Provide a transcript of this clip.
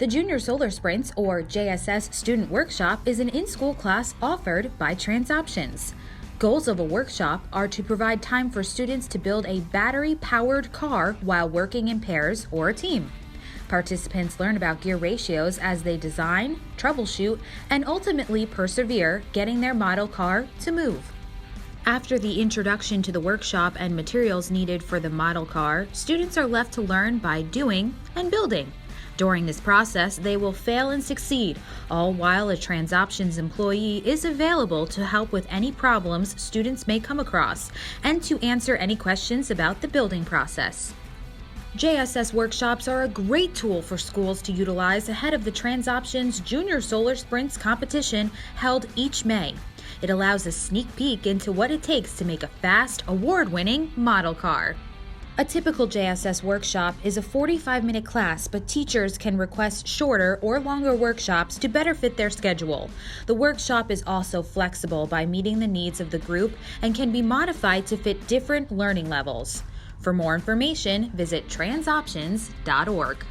The Junior Solar Sprints, or JSS Student Workshop, is an in-school class offered by TransOptions. Goals of a workshop are to provide time for students to build a battery-powered car while working in pairs or a team. Participants learn about gear ratios as they design, troubleshoot, and ultimately persevere, getting their model car to move. After the introduction to the workshop and materials needed for the model car, students are left to learn by doing and building. During this process, they will fail and succeed, all while a TransOptions employee is available to help with any problems students may come across and to answer any questions about the building process. JSS workshops are a great tool for schools to utilize ahead of the TransOptions Junior Solar Sprints competition held each May. It allows a sneak peek into what it takes to make a fast, award-winning model car. A typical JSS workshop is a 45-minute class, but teachers can request shorter or longer workshops to better fit their schedule. The workshop is also flexible by meeting the needs of the group and can be modified to fit different learning levels. For more information, visit transoptions.org.